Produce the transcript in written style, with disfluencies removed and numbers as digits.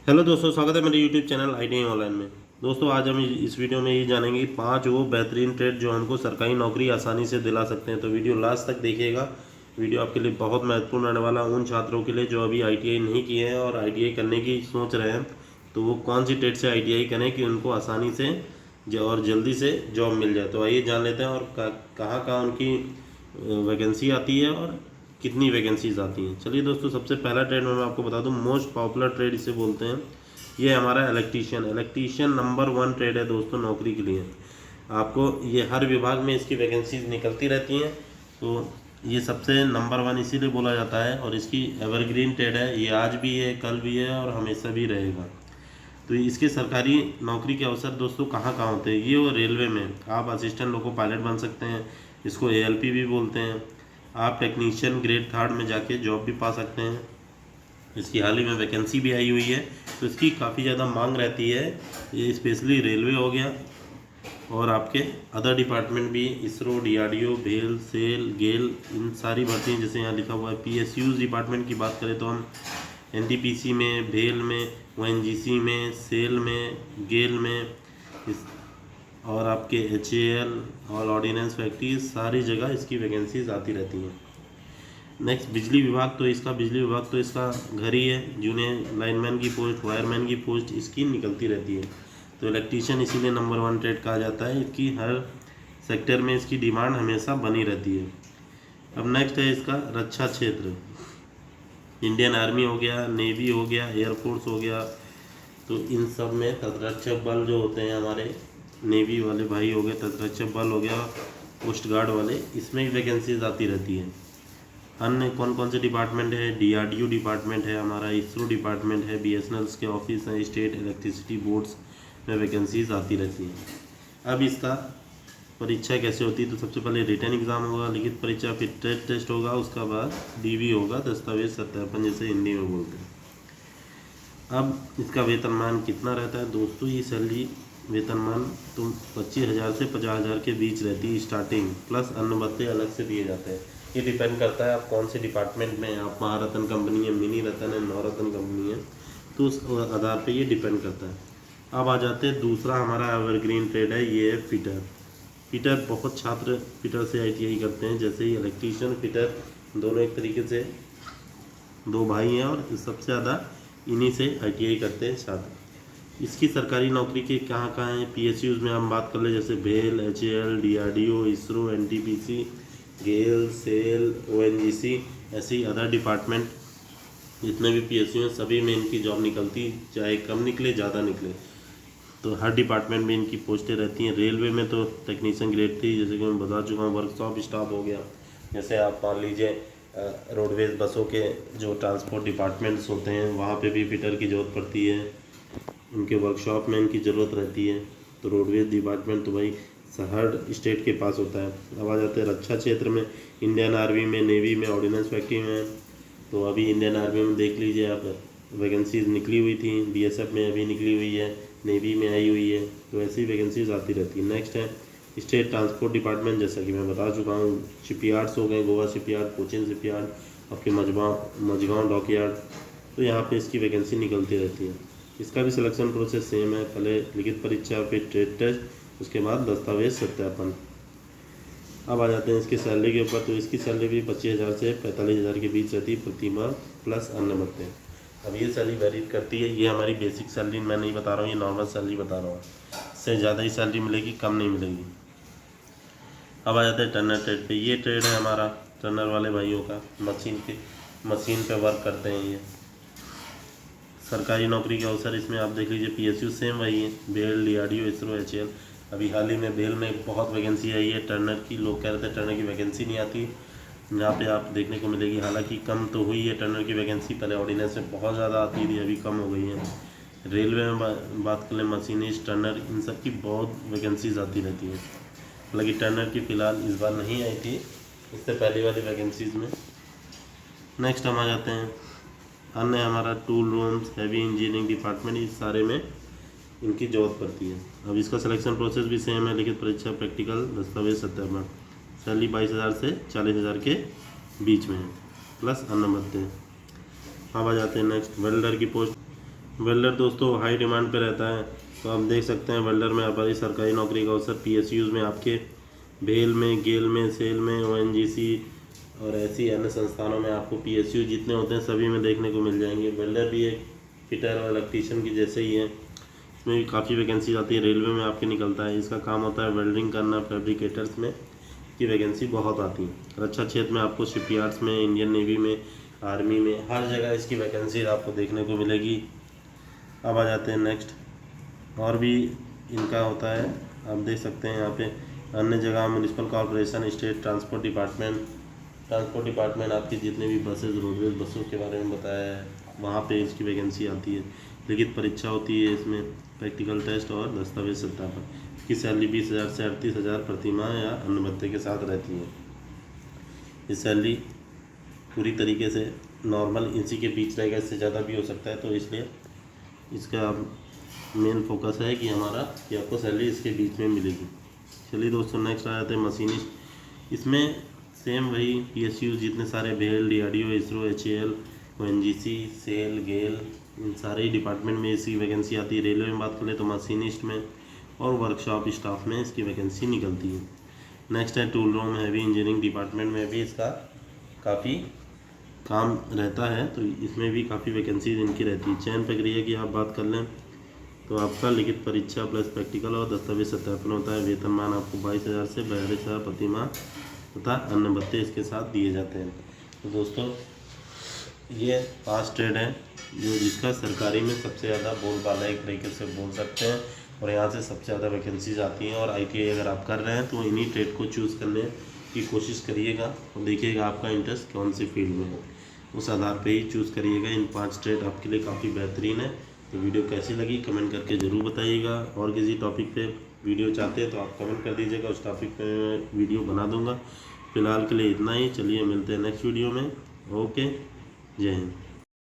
Hello दोस्तों, स्वागत है मेरे यूट्यूब चैनल ITI ऑनलाइन में। दोस्तों, आज हम इस वीडियो में ये जानेंगे कि 5 वो बेहतरीन ट्रेड जो हमको सरकारी नौकरी आसानी से दिला सकते हैं। तो वीडियो लास्ट तक देखिएगा। वीडियो आपके लिए बहुत महत्वपूर्ण रहने वाला उन छात्रों के लिए जो अभी ITI नहीं किए हैं और ITI करने की सोच रहे हैं। तो वो कौन सी ट्रेड से ITI करें कि उनको आसानी से और जल्दी से जॉब मिल जाए। तो आइए जान लेते हैं और कहाँ कहाँ उनकी वैकेंसी आती है और कितनी वैकेंसीज आती हैं। चलिए दोस्तों, सबसे पहला ट्रेड मैं आपको बता दूं, मोस्ट पॉपुलर ट्रेड इसे बोलते हैं। ये हमारा इलेक्ट्रीशियन नंबर 1 ट्रेड है दोस्तों नौकरी के लिए। आपको ये हर विभाग में इसकी वैकेंसीज निकलती रहती हैं। तो ये सबसे नंबर 1 इसीलिए बोला जाता है और इसकी एवरग्रीन ट्रेड है। ये आज भी है, कल भी है और हमेशा भी रहेगा। तो इसके सरकारी नौकरी के अवसर दोस्तों कहाँ कहाँ होते हैं? ये वो रेलवे में आप असिस्टेंट लोको पायलट बन सकते हैं, इसको ALP भी बोलते हैं। आप टेक्नीशियन ग्रेड 3 में जाके जॉब भी पा सकते हैं। इसकी हाल ही में वैकेंसी भी आई हुई है, तो इसकी काफ़ी ज़्यादा मांग रहती है। ये स्पेशली रेलवे हो गया और आपके अदर डिपार्टमेंट भी, इसरो, DRDO, भेल, सेल, गेल, इन सारी भर्तियाँ जैसे यहाँ लिखा हुआ है। PSUs डिपार्टमेंट की बात करें तो हम NTPC में, भेल में, ONGC में, सेल में, गेल में, इस और आपके HAL और ऑर्डिनेंस फैक्ट्री, सारी जगह इसकी वैकेंसीज आती रहती हैं। नेक्स्ट बिजली विभाग तो इसका घर ही है। जूनियर लाइनमैन की पोस्ट, वायरमैन की पोस्ट इसकी निकलती रहती है। तो इलेक्ट्रीशियन इसीलिए नंबर 1 ट्रेड कहा जाता है। इसकी हर सेक्टर में इसकी डिमांड हमेशा बनी रहती है। अब नेक्स्ट है इसका रक्षा क्षेत्र। इंडियन आर्मी हो गया, नेवी हो गया, एयरफोर्स हो गया। तो इन सब में तटरक्षक बल जो होते हैं हमारे, नेवी वाले भाई हो गए, तटरक्षक बल हो गया, कोस्ट गार्ड वाले, इसमें भी वैकेंसीज आती रहती हैं। अन्य कौन कौन से डिपार्टमेंट है? DRDO डिपार्टमेंट है हमारा, इसरो डिपार्टमेंट है, BSNL के ऑफिस हैं, स्टेट इलेक्ट्रिसिटी बोर्ड्स में वैकेंसीज आती रहती हैं। अब इसका परीक्षा कैसे होती है? तो सबसे पहले रिटन एग्ज़ाम होगा, लिखित परीक्षा, फिर ट्रेड टेस्ट होगा, उसका बाद DV होगा, दस्तावेज सत्यापन जैसे हिंदी में बोलते हैं। अब इसका वेतनमान कितना रहता है दोस्तों? ये सैलरी वेतनमान तो 25,000 से 50,000 के बीच रहती है स्टार्टिंग, प्लस अन्य भत्ते अलग से दिए जाते हैं। ये डिपेंड करता है आप कौन से डिपार्टमेंट में हैं। आप महारत्न कंपनी है, मिनी रत्न है, नवरत्न कंपनी है, तो उस आधार पे ये डिपेंड करता है। अब आ जाते हैं दूसरा हमारा एवरग्रीन ट्रेड है, ये है फिटर। फिटर बहुत छात्र फिटर से ITI करते हैं। जैसे ही इलेक्ट्रीशियन, फिटर दोनों एक तरीके से दो भाई हैं और सबसे ज़्यादा इन्हीं से ITI करते हैं छात्र। इसकी सरकारी नौकरी के कहाँ कहाँ हैं? PSUs में हम बात कर ले, जैसे भेल, HAL, DRDO, इसरो, NTPC, गेल, सेल, ONGC, ऐसे ही अदर डिपार्टमेंट जितने भी PSU हैं सभी में इनकी जॉब निकलती, चाहे कम निकले ज़्यादा निकले। तो हर डिपार्टमेंट में इनकी पोस्टें रहती हैं। रेलवे में तो टेक्नीशियन ग्रेड 3, जैसे कि मैं बता चुका हूँ। वर्कशॉप स्टाफ हो गया, जैसे आप मान लीजिए रोडवेज बसों के जो ट्रांसपोर्ट डिपार्टमेंट्स होते हैं वहाँ पे भी फिटर की ज़रूरत पड़ती है। उनके वर्कशॉप में इनकी ज़रूरत रहती है। तो रोडवेज डिपार्टमेंट तो भाई हर स्टेट के पास होता है। अब आ जाते हैं रक्षा क्षेत्र में। इंडियन आर्मी में, नेवी में, ऑर्डिनेंस फैक्ट्री में। तो अभी इंडियन आर्मी में देख लीजिए आप, वैकेंसीज निकली हुई थी। BSF में अभी निकली हुई है, नेवी में आई हुई है। तो ऐसी वैकेंसीज आती रहती है। नेक्स्ट है स्टेट ट्रांसपोर्ट डिपार्टमेंट, जैसा कि मैं बता चुका हूँ। शिपयार्ड्स हो गए, गोवा शिपयार्ड, कोचिन शिपयार्ड, आपके मझगाँव डॉकयार्ड। तो यहाँ पे इसकी वैकेंसी निकलती रहती है। इसका भी सिलेक्शन प्रोसेस सेम है, पहले लिखित परीक्षा, फिर ट्रेड टेस्ट, उसके बाद दस्तावेज सत्यापन। अब आ जाते हैं इसकी सैलरी के ऊपर। तो इसकी सैलरी भी 25,000 से 45,000 के बीच रहती है प्रति माह, प्लस अन्य भत्ते। अब ये सैलरी वेरी करती है। ये हमारी बेसिक सैलरी मैं नहीं बता रहा हूँ, ये नॉर्मल सैलरी बता रहा हूँ। इससे ज़्यादा ही सैलरी मिलेगी, कम नहीं मिलेगी। अब आ जाते हैं टर्नर ट्रेड पे। ये ट्रेड है हमारा टर्नर वाले भाइयों का, मशीन पे वर्क करते हैं ये। सरकारी नौकरी के अवसर इसमें आप देख लीजिए, PSU सेम वही है, भेल, DRDO, इसरो, HAL। अभी हाल ही में भेल में बहुत वैकेंसी आई है टर्नर की। लोग कह रहे थे टर्नर की वैकेंसी नहीं आती, यहाँ पे आप देखने को मिलेगी। हालांकि कम तो हुई है टर्नर की वैकेंसी, पहले ऑर्डिनेंस में बहुत ज़्यादा आती थी, अभी कम हो गई है। रेलवे में बात कर लें, मशीनिस्ट, टर्नर, इन सब की बहुत वैकेंसीज आती रहती हैं। हालांकि टर्नर की फ़िलहाल इस बार नहीं आई थी, इससे पहली वाली वैकेंसीज़ में। नेक्स्ट हम आ जाते हैं अन्य हमारा tool rooms, heavy engineering department, इस सारे में इनकी जरूरत पड़ती है। अब इसका सिलेक्शन प्रोसेस भी सेम है, लिखित परीक्षा, प्रैक्टिकल, दस्तावेज सत्यापन। सैलरी 22,000 से 40,000 के बीच में है, प्लस अन्य भत्ते। अब आ जाते हैं नेक्स्ट वेल्डर की पोस्ट। वेल्डर दोस्तों हाई डिमांड पे रहता है, तो आप देख सकते हैं वेल्डर में हमारी सरकारी नौकरी का अवसर PSUs में आपके भेल में, गेल में, सेल में, ONGC और ऐसी अन्य संस्थानों में आपको PSU जितने होते हैं सभी में देखने को मिल जाएंगे। वेल्डर भी एक फिटर और इलेक्ट्रीशियन की जैसे ही है, इसमें भी काफ़ी वैकेंसी आती है। रेलवे में आपके निकलता है, इसका काम होता है वेल्डिंग करना। फैब्रिकेटर्स में की वैकेंसी बहुत आती है। रक्षा क्षेत्र में आपको शिपयार्ड्स में, इंडियन नेवी में, आर्मी में, हर जगह इसकी वैकेंसी आपको देखने को मिलेगी। अब आ जाते हैं नेक्स्ट, और भी इनका होता है, आप देख सकते हैं यहाँ पे अन्य जगह municipal corporation, state transport department आपकी जितने भी बसेस, रोडवेज बसों के बारे में बताया है, वहाँ पे इसकी वैकेंसी आती है। लिखित परीक्षा होती है इसमें, प्रैक्टिकल टेस्ट और दस्तावेज सत्यापन। इसकी सैलरी 20,000 से 38,000 प्रति माह या अन्य भत्ते के साथ रहती है। ये सैलरी पूरी तरीके से नॉर्मल इसी के बीच रहेगा, इससे ज़्यादा भी हो सकता है, तो इसलिए इसका मेन फोकस है कि हमारा कि आपको सैलरी इसके बीच में मिलेगी। चलिए दोस्तों नेक्स्ट आ जाते हैं मशीनिस्ट। इसमें सेम वही PSU जितने सारे भेल, DRDO, ISRO, HAL, ONGC, SAIL, GAIL, इन सारे ही डिपार्टमेंट में इसकी वैकेंसी आती है। रेलवे में बात करें तो मशीनिस्ट में और वर्कशॉप स्टाफ में इसकी वैकेंसी निकलती है। नेक्स्ट है tool room, heavy engineering department में भी इसका काफ़ी काम रहता है, तो इसमें भी काफ़ी वैकेंसी इनकी रहती है। चयन प्रक्रिया की आप बात कर लें तो आपका लिखित परीक्षा प्लस प्रैक्टिकल और दस्तावेज सत्यापन होता है। वेतनमान आपको 22,000 से 42,000 प्रति माह तथा अन्य भत्ते इसके साथ दिए जाते हैं। तो दोस्तों ये 5 ट्रेड हैं जो जिसका सरकारी में सबसे ज़्यादा बोलबाला एक तरीके से बोल सकते हैं, और यहाँ से सबसे ज़्यादा वैकेंसीज आती हैं। और ITI अगर आप कर रहे हैं तो इन्हीं ट्रेड को चूज़ करने की कोशिश करिएगा और देखिएगा आपका इंटरेस्ट कौन सी फील्ड में है, उस आधार पे ही चूज़ करिएगा। इन 5 ट्रेड आपके लिए काफ़ी बेहतरीन है। तो वीडियो कैसी लगी कमेंट करके ज़रूर बताइएगा, और किसी टॉपिक पे वीडियो चाहते हैं तो आप कमेंट कर दीजिएगा, उस टॉपिक पे मैं वीडियो बना दूंगा। फ़िलहाल के लिए इतना ही, चलिए मिलते हैं नेक्स्ट वीडियो में। ओके, जय हिंद।